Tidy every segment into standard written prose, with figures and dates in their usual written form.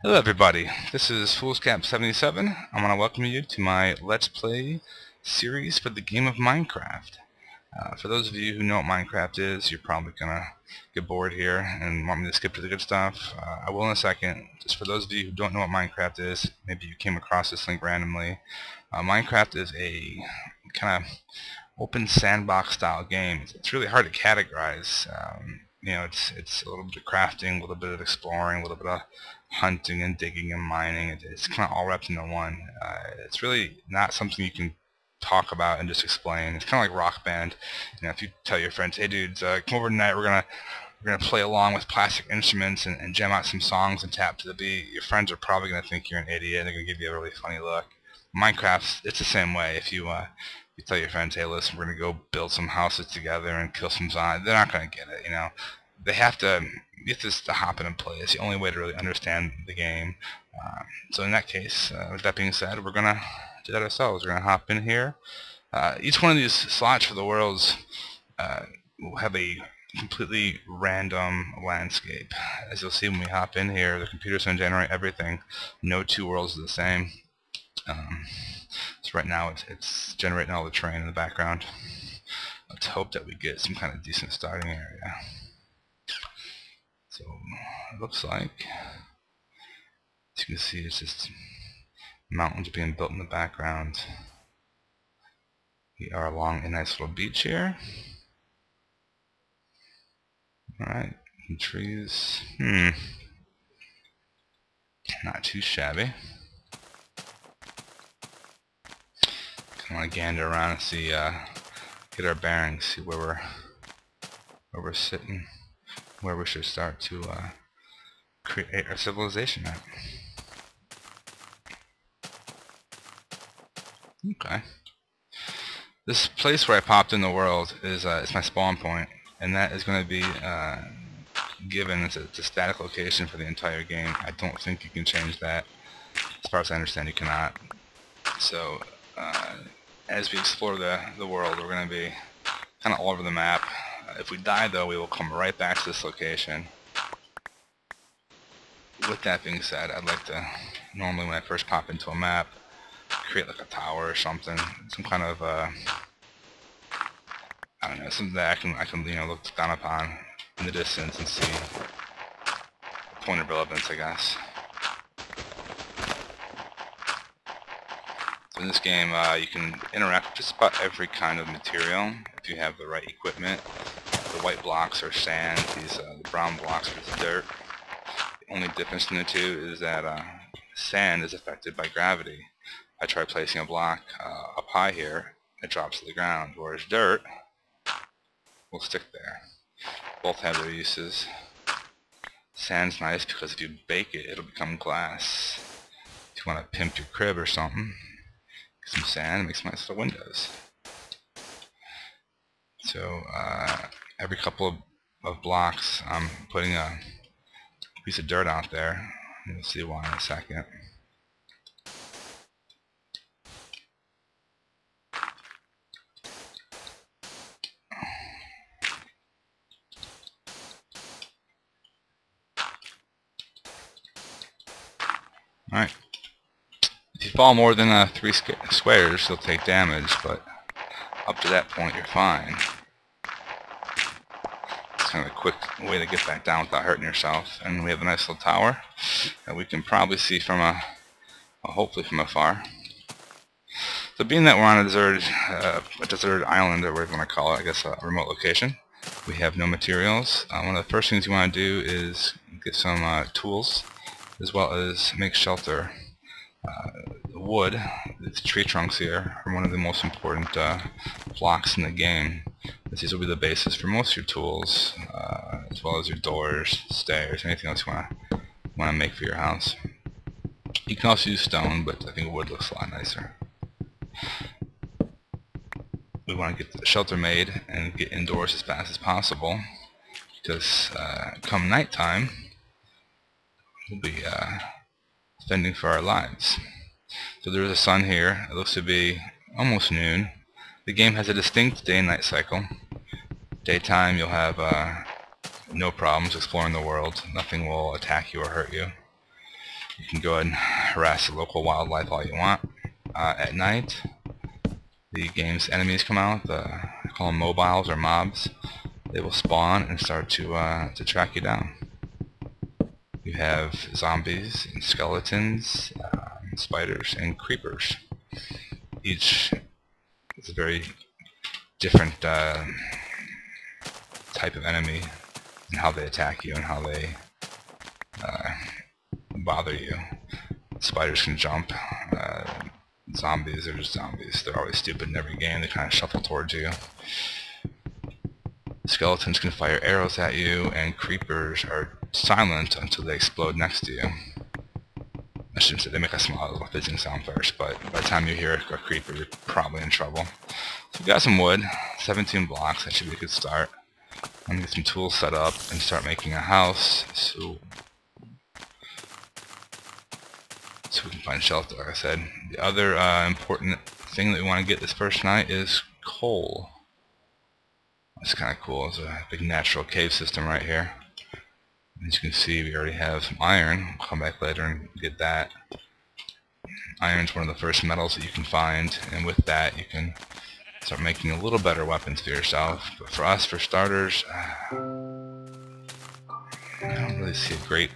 Hello everybody, this is Foolscap77. I want to welcome you to my Let's Play series for the game of Minecraft. For those of you who know what Minecraft is, you're probably going to get bored here and want me to skip to the good stuff. I will in a second. Just for those of you who don't know what Minecraft is, maybe you came across this link randomly. Minecraft is a kind of open sandbox style game. It's really hard to categorize. You know, it's a little bit of crafting, a little bit of exploring, a little bit of hunting and digging and mining. It's kind of all wrapped into one. It's really not something you can talk about and just explain. It's kind of like Rock Band. You know, if you tell your friends, "Hey dudes, come over tonight. We're gonna play along with plastic instruments and jam out some songs and tap to the beat," your friends are probably gonna think you're an idiot. They're gonna give you a really funny look. Minecraft, it's the same way. If you tell your friends, "Hey, listen, we're gonna go build some houses together and kill some zombies," they're not gonna get it. You know, they have to. You have to hop in and play. It's the only way to really understand the game. So in that case, with that being said, we're gonna do that ourselves. We're gonna hop in here. Each one of these slots for the worlds will have a completely random landscape. As you'll see when we hop in here, the computer's gonna generate everything. No two worlds are the same. So right now it's generating all the terrain in the background. Let's hope that we get some kind of decent starting area. So it looks like, as you can see, it's just mountains being built in the background. We are along a nice little beach here. Alright, trees. Not too shabby. Kind of gander around and see, get our bearings, see where we're sitting, where we should start to create our civilization at. Okay. This place where I popped in the world is it's my spawn point, and that is going to be given. It's a static location for the entire game. I don't think you can change that. As far as I understand, you cannot. So as we explore the world, we're going to be kind of all over the map. If we die, though, we will come right back to this location. With that being said, I'd like to, normally when I first pop into a map, create like a tower or something, some kind of I don't know, something that I can you know, look down upon in the distance and see a point of relevance, I guess. So in this game, you can interact with just about every kind of material if you have the right equipment. The white blocks are sand, the brown blocks are dirt. The only difference between the two is that sand is affected by gravity. I try placing a block up high here, it drops to the ground, whereas dirt will stick there. Both have their uses. Sand's nice because if you bake it, it'll become glass. If you want to pimp your crib or something, get some sand, it makes nice little windows. So every couple of blocks, I'm putting a piece of dirt out there. You'll see why in a second. Alright. If you fall more than 3 squares, you'll take damage, but up to that point, you're fine. It's kind of a quick way to get back down without hurting yourself. And we have a nice little tower that we can probably see from hopefully from afar. So being that we're on a deserted island, or whatever you want to call it, I guess a remote location, we have no materials. One of the first things you want to do is get some tools, as well as make shelter. Wood, the tree trunks here, are one of the most important blocks in the game. These will be the basis for most of your tools, as well as your doors, stairs, anything else you want to make for your house. You can also use stone, but I think wood looks a lot nicer. We want to get the shelter made and get indoors as fast as possible, because come nighttime, we'll be fending for our lives. So there's a sun here. It looks to be almost noon. The game has a distinct day and night cycle. Daytime you'll have no problems exploring the world. Nothing will attack you or hurt you. You can go ahead and harass the local wildlife all you want. At night, the game's enemies come out. I call them mobiles or mobs. They will spawn and start to track you down. You have zombies and skeletons, spiders and creepers. Each is a very different type of enemy and how they attack you and how they bother you. Spiders can jump. Zombies are just zombies. They're always stupid in every game. They kind of shuffle towards you. Skeletons can fire arrows at you, and creepers are silent until they explode next to you. I shouldn't say they make a small fizzing sound first, but by the time you hear a creeper, you're probably in trouble. So we got some wood, 17 blocks. That should be a good start. I'm gonna get some tools set up and start making a house, so we can find shelter, like I said. The other important thing that we want to get this first night is coal. That's kind of cool. It's a big natural cave system right here. As you can see, we already have some iron. We'll come back later and get that. Iron's one of the first metals that you can find, and with that you can start making a little better weapons for yourself. But for us, for starters, I don't really see a great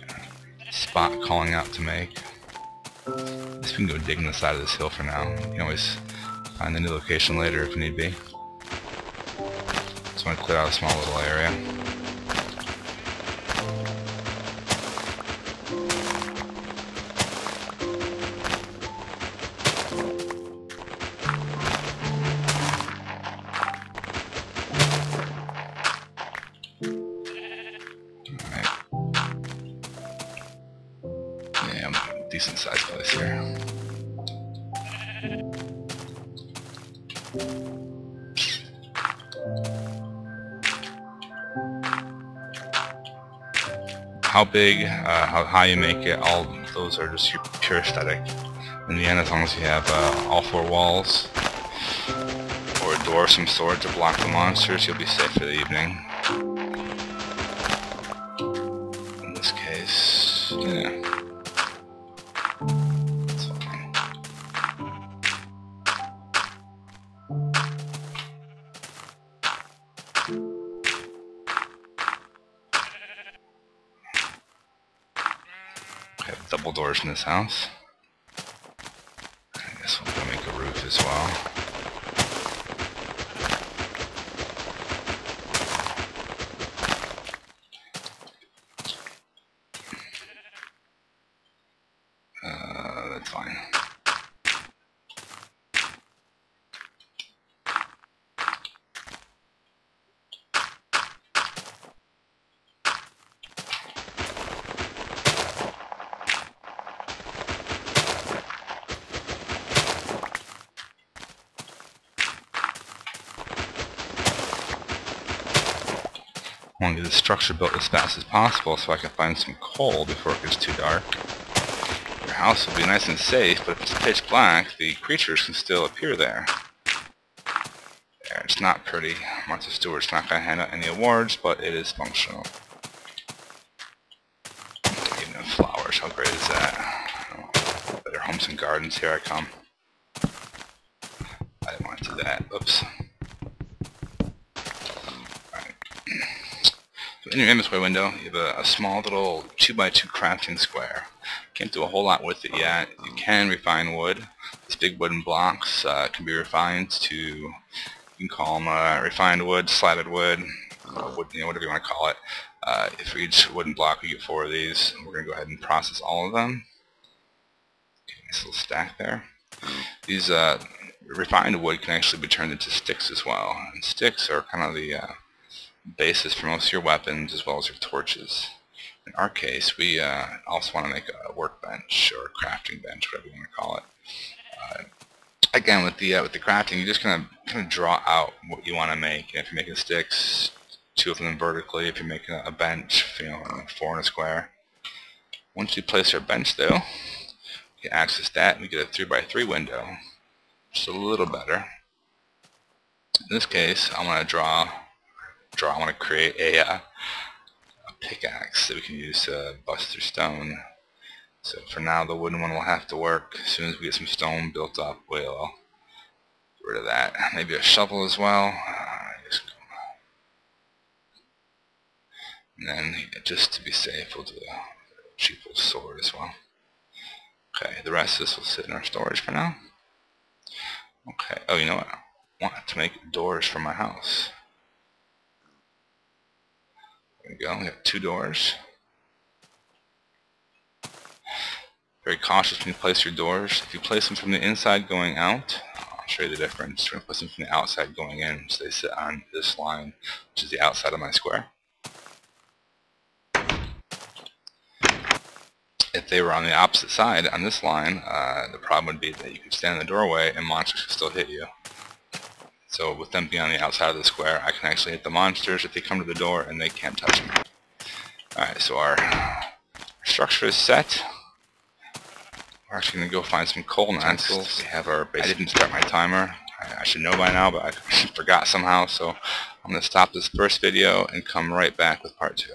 spot calling out to make. I guess we can go digging the side of this hill for now. You can always find the new location later if need be. Just want to clear out a small little area. Decent sized place here. How big, how high you make it, all those are just pure aesthetic. In the end, as long as you have all four walls or a door of some sort to block the monsters, you'll be safe for the evening. In this case, yeah. Double doors in this house. I guess we'll make a roof as well. That's fine. I want to get this structure built as fast as possible so I can find some coal before it gets too dark. Your house will be nice and safe, but if it's pitch black, the creatures can still appear there. It's not pretty. Martha Stewart's not going to hand out any awards, but it is functional. Even have flowers, how great is that? Better homes and gardens, here I come. I didn't want to do that, oops. So in your inventory window, you have a small little 2x2 crafting square. Can't do a whole lot with it yet. You can refine wood. These big wooden blocks can be refined to, you can call them refined wood, slatted wood, wood, whatever you want to call it. For each wooden block, we get 4 of these. We're going to go ahead and process all of them. Okay, nice little stack there. These refined wood can actually be turned into sticks as well. And sticks are kind of the basis for most of your weapons as well as your torches. In our case, we also want to make a workbench or a crafting bench, whatever you want to call it. Again, with the crafting, you're just gonna kind of draw out what you want to make. And if you're making sticks, 2 of them vertically. If you're making a bench, 4 in a square. Once you place our bench, though, we can access that and we get a 3x3 window, just a little better. In this case, I want to create a pickaxe that we can use to bust through stone. So for now, the wooden one will have to work. As soon as we get some stone built up, we'll get rid of that. Maybe a shovel as well. And then, just to be safe, we'll do a cheap little sword as well. Okay, the rest of this will sit in our storage for now. Okay, oh, you know what? I want to make doors for my house. There we go, we have 2 doors. Very cautious when you place your doors. If you place them from the inside going out, I'll show you the difference. We're going to place them from the outside going in, so they sit on this line, which is the outside of my square. If they were on the opposite side, on this line, the problem would be that you could stand in the doorway and monsters could still hit you. So with them being on the outside of the square, I can actually hit the monsters if they come to the door and they can't touch me. Alright, so our structure is set. We're actually going to go find some coal next. We have our basic. I didn't start my timer. I should know by now, but I forgot somehow, so I'm going to stop this first video and come right back with part 2.